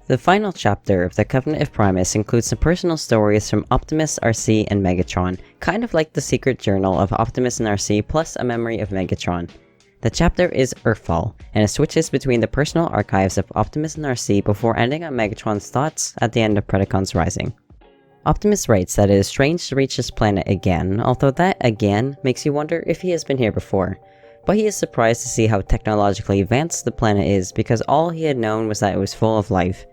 The final chapter of the Covenant of Primus includes some personal stories from Optimus, Arcee, and Megatron, kind of like the secret journal of Optimus and Arcee plus a memory of Megatron. The chapter is Earthfall, and it switches between the personal archives of Optimus and Arcee before ending on Megatron's thoughts at the end of Predacons Rising. Optimus writes that it is strange to reach this planet again, although that again makes you wonder if he has been here before. But he is surprised to see how technologically advanced the planet is because all he had known was that it was full of life.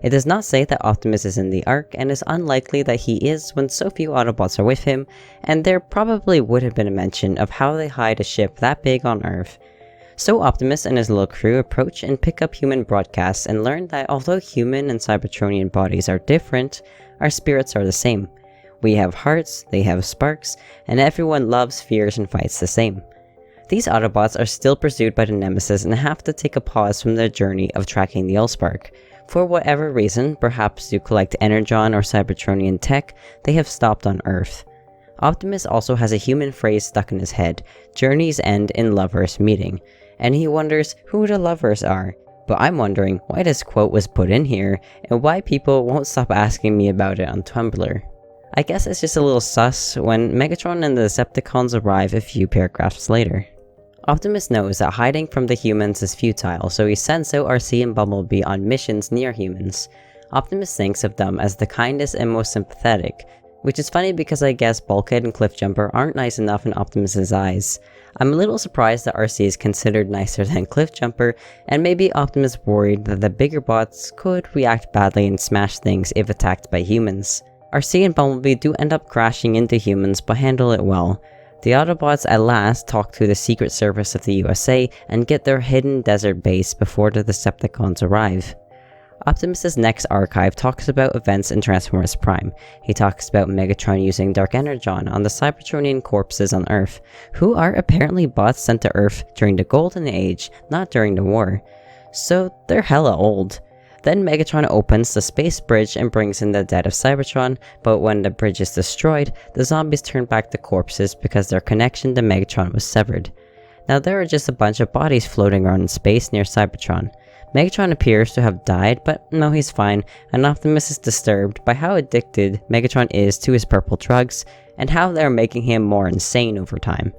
It does not say that Optimus is in the Ark, and is unlikely that he is when so few Autobots are with him, and there probably would have been a mention of how they hide a ship that big on Earth. So Optimus and his little crew approach and pick up human broadcasts and learn that although human and Cybertronian bodies are different, our spirits are the same. We have hearts, they have sparks, and everyone loves, fears, and fights the same. These Autobots are still pursued by the Nemesis and have to take a pause from their journey of tracking the Allspark. For whatever reason, perhaps to collect Energon or Cybertronian tech, they have stopped on Earth. Optimus also has a human phrase stuck in his head, journeys end in lovers meeting, and he wonders who the lovers are. But I'm wondering why this quote was put in here, and why people won't stop asking me about it on Tumblr. I guess it's just a little sus when Megatron and the Decepticons arrive a few paragraphs later. Optimus knows that hiding from the humans is futile, so he sends out Arcee and Bumblebee on missions near humans. Optimus thinks of them as the kindest and most sympathetic, which is funny because I guess Bulkhead and Cliffjumper aren't nice enough in Optimus's eyes. I'm a little surprised that Arcee is considered nicer than Cliffjumper, and maybe Optimus worried that the bigger bots could react badly and smash things if attacked by humans. Arcee and Bumblebee do end up crashing into humans but handle it well. The Autobots at last talk to the Secret Service of the USA and get their hidden desert base before the Decepticons arrive. Optimus's next archive talks about events in Transformers Prime. He talks about Megatron using Dark Energon on the Cybertronian corpses on Earth, who are apparently bots sent to Earth during the Golden Age, not during the war. So they're hella old. Then Megatron opens the space bridge and brings in the dead of Cybertron, but when the bridge is destroyed, the zombies turn back the corpses because their connection to Megatron was severed. Now there are just a bunch of bodies floating around in space near Cybertron. Megatron appears to have died, but no, he's fine, and Optimus is disturbed by how addicted Megatron is to his purple drugs, and how they're making him more insane over time.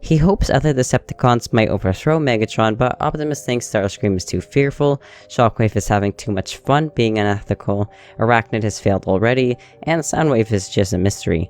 He hopes other Decepticons might overthrow Megatron, but Optimus thinks Starscream is too fearful, Shockwave is having too much fun being unethical, Arachnid has failed already, and Soundwave is just a mystery.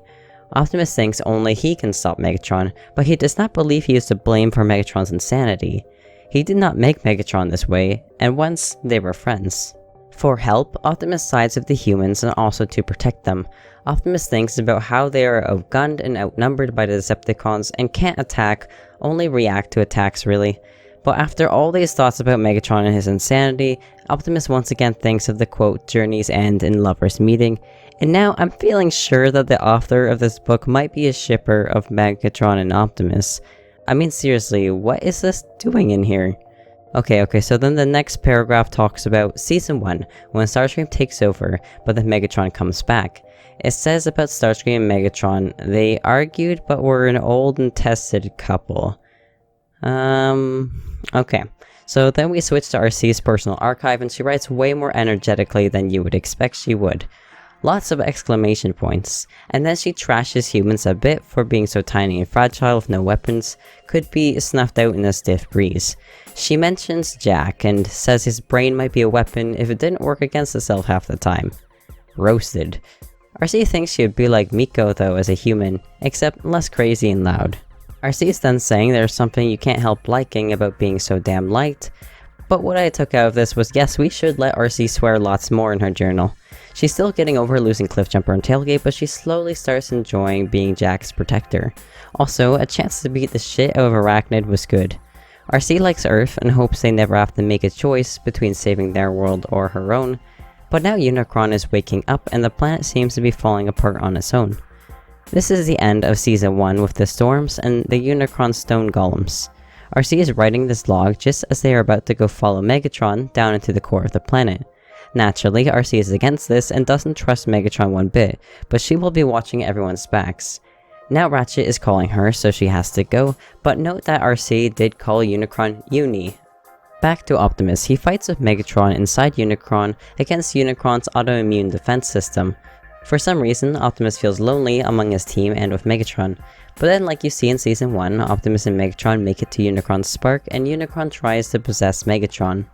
Optimus thinks only he can stop Megatron, but he does not believe he is to blame for Megatron's insanity. He did not make Megatron this way, and once they were friends. For help, Optimus sides with the humans and also to protect them. Optimus thinks about how they are outgunned and outnumbered by the Decepticons and can't attack, only react to attacks really. But after all these thoughts about Megatron and his insanity, Optimus once again thinks of the quote, journeys end in lovers meeting, and now I'm feeling sure that the author of this book might be a shipper of Megatron and Optimus. I mean seriously, what is this doing in here? Okay, so then the next paragraph talks about Season 1, when Starscream takes over, but then Megatron comes back. It says about Starscream and Megatron, they argued but were an old and tested couple. Okay. So then we switch to Arcee's personal archive and she writes way more energetically than you would expect she would. Lots of exclamation points, and then she trashes humans a bit for being so tiny and fragile with no weapons, could be snuffed out in a stiff breeze. She mentions Jack and says his brain might be a weapon if it didn't work against itself half the time. Roasted. Arcee thinks she would be like Miko though as a human, except less crazy and loud. Arcee is then saying there's something you can't help liking about being so damn liked, but what I took out of this was yes, we should let Arcee swear lots more in her journal. She's still getting over losing Cliffjumper and Tailgate, but she slowly starts enjoying being Jack's protector. Also, a chance to beat the shit out of Arachnid was good. Arcee likes Earth and hopes they never have to make a choice between saving their world or her own, but now Unicron is waking up and the planet seems to be falling apart on its own. This is the end of Season 1 with the storms and the Unicron stone golems. Arcee is writing this log just as they are about to go follow Megatron down into the core of the planet. Naturally, Arcee is against this and doesn't trust Megatron one bit, but she will be watching everyone's backs. Now Ratchet is calling her, so she has to go, but note that Arcee did call Unicron Uni. Back to Optimus, he fights with Megatron inside Unicron against Unicron's autoimmune defense system. For some reason, Optimus feels lonely among his team and with Megatron, but then like you see in Season 1, Optimus and Megatron make it to Unicron's spark and Unicron tries to possess Megatron.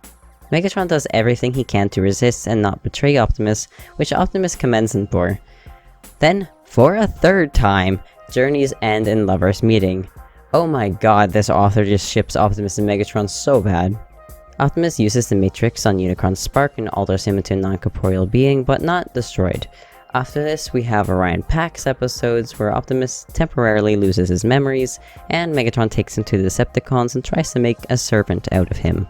Megatron does everything he can to resist and not betray Optimus, which Optimus commends him for. Then, for a third time, journeys end in lovers meeting. Oh my god, this author just ships Optimus and Megatron so bad. Optimus uses the Matrix on Unicron's spark and alters him into a non-corporeal being, but not destroyed. After this, we have Orion Pax episodes where Optimus temporarily loses his memories, and Megatron takes him to the Decepticons and tries to make a servant out of him.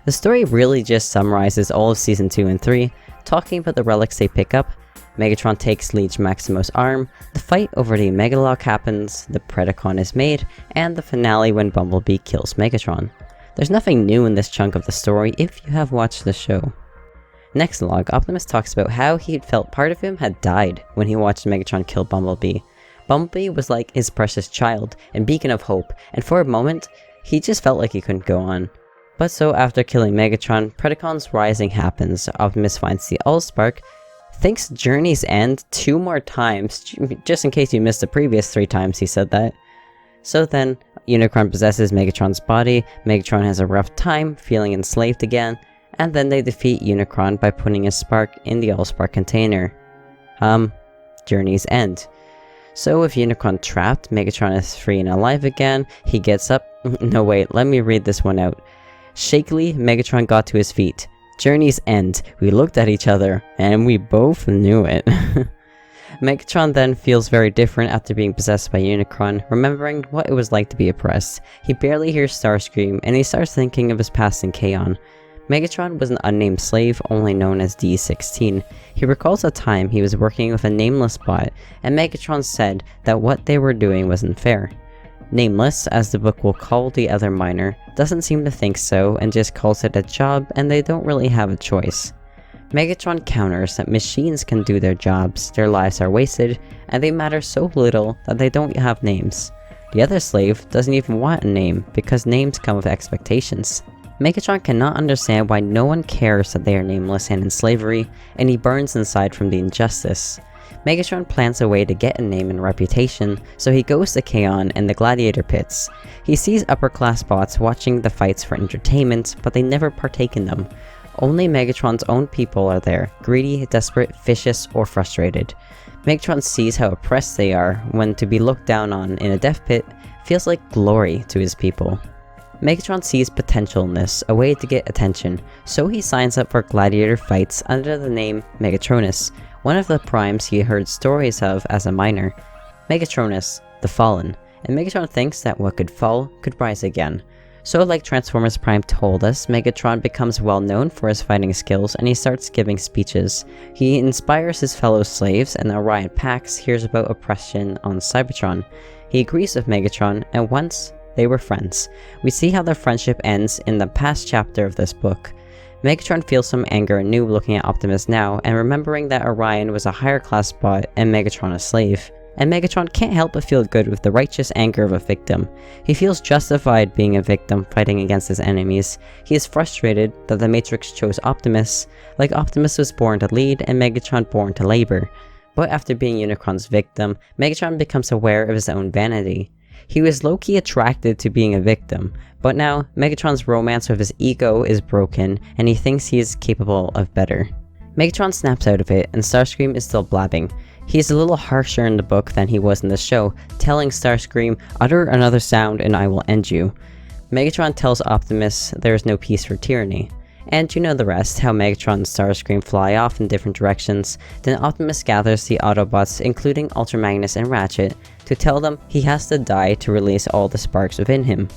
The story really just summarizes all of Season 2 and 3, talking about the relics they pick up. Megatron takes Liege Maximo's arm, the fight over the Megalock happens, the Predacon is made, and the finale when Bumblebee kills Megatron. There's nothing new in this chunk of the story if you have watched the show. Next log, Optimus talks about how he felt part of him had died when he watched Megatron kill Bumblebee. Bumblebee was like his precious child and beacon of hope, and for a moment, he just felt like he couldn't go on. But so after killing Megatron, Predacons Rising happens, Optimus finds the Allspark, thinks journeys end 2 more times, just in case you missed the previous 3 times he said that. So then, Unicron possesses Megatron's body, Megatron has a rough time, feeling enslaved again, and then they defeat Unicron by putting his spark in the Allspark container. Journeys end. So with Unicron trapped, Megatron is free and alive again, he gets up— no wait, let me read this one out. Shakily, Megatron got to his feet. Journeys end. We looked at each other, and we both knew it. Megatron then feels very different after being possessed by Unicron, remembering what it was like to be oppressed. He barely hears Starscream, and he starts thinking of his past in Kaon. Megatron was an unnamed slave, only known as D-16. He recalls a time he was working with a nameless bot, and Megatron said that what they were doing was unfair. Nameless, as the book will call the other miner, doesn't seem to think so and just calls it a job and they don't really have a choice. Megatron counters that machines can do their jobs, their lives are wasted, and they matter so little that they don't have names. The other slave doesn't even want a name because names come with expectations. Megatron cannot understand why no one cares that they are nameless and in slavery, and he burns inside from the injustice. Megatron plans a way to get a name and reputation, so he goes to Kaon and the gladiator pits. He sees upper-class bots watching the fights for entertainment, but they never partake in them. Only Megatron's own people are there, greedy, desperate, vicious, or frustrated. Megatron sees how oppressed they are, when to be looked down on in a death pit feels like glory to his people. Megatron sees potential in this, a way to get attention, so he signs up for gladiator fights under the name Megatronus, one of the primes he heard stories of as a miner. Megatronus, the Fallen, and Megatron thinks that what could fall could rise again. So like Transformers Prime told us, Megatron becomes well known for his fighting skills and he starts giving speeches. He inspires his fellow slaves and Orion Pax hears about oppression on Cybertron. He agrees with Megatron and once they were friends. We see how their friendship ends in the past chapter of this book. Megatron feels some anger anew looking at Optimus now and remembering that Orion was a higher class bot and Megatron a slave. And Megatron can't help but feel good with the righteous anger of a victim. He feels justified being a victim fighting against his enemies. He is frustrated that the Matrix chose Optimus, like Optimus was born to lead and Megatron born to labor. But after being Unicron's victim, Megatron becomes aware of his own vanity. He was low-key attracted to being a victim, but now Megatron's romance with his ego is broken and he thinks he is capable of better. Megatron snaps out of it and Starscream is still blabbing. He is a little harsher in the book than he was in the show, telling Starscream, "Utter another sound and I will end you." Megatron tells Optimus there is no peace for tyranny. And you know the rest, how Megatron and Starscream fly off in different directions. Then Optimus gathers the Autobots, including Ultra Magnus and Ratchet, to tell them he has to die to release all the sparks within him.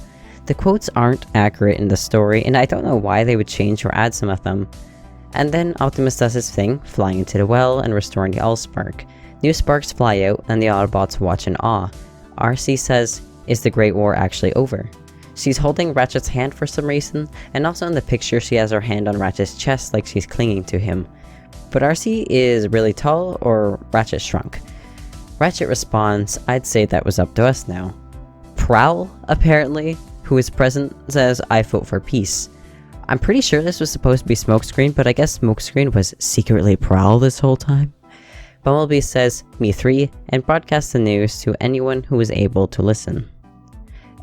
The quotes aren't accurate in the story, and I don't know why they would change or add some of them. And then Optimus does his thing, flying into the well and restoring the Allspark. New sparks fly out, and the Autobots watch in awe. Arcee says, "Is the Great War actually over?" She's holding Ratchet's hand for some reason, and also in the picture she has her hand on Ratchet's chest like she's clinging to him. But Arcee is really tall, or Ratchet shrunk? Ratchet responds, "I'd say that was up to us now." Prowl, apparently, who is present, says, "I vote for peace." I'm pretty sure this was supposed to be Smokescreen, but I guess Smokescreen was secretly Prowl this whole time. Bumblebee says, "Me 3, and broadcasts the news to anyone who is able to listen."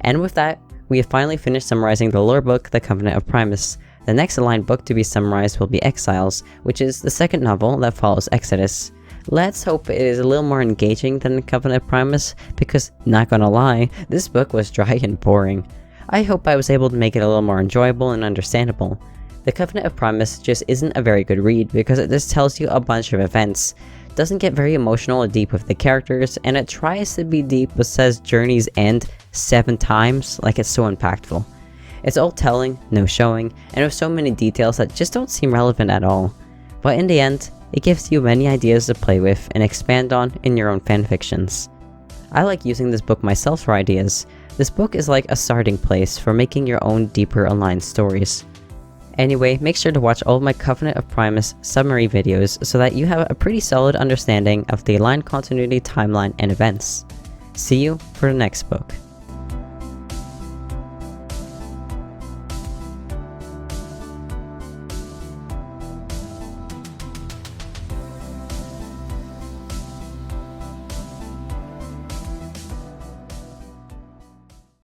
And with that, we have finally finished summarizing the lore book, The Covenant of Primus. The next aligned book to be summarized will be Exiles, which is the second novel that follows Exodus. Let's hope it is a little more engaging than The Covenant of Primus, because, not gonna lie, this book was dry and boring. I hope I was able to make it a little more enjoyable and understandable. The Covenant of Primus just isn't a very good read because it just tells you a bunch of events, doesn't get very emotional or deep with the characters, and it tries to be deep but says journeys end 7 times like it's so impactful. It's all telling, no showing, and with so many details that just don't seem relevant at all. But in the end, it gives you many ideas to play with and expand on in your own fanfictions. I like using this book myself for ideas. This book is like a starting place for making your own deeper aligned stories. Anyway, make sure to watch all of my Covenant of Primus summary videos so that you have a pretty solid understanding of the aligned continuity timeline and events. See you for the next book.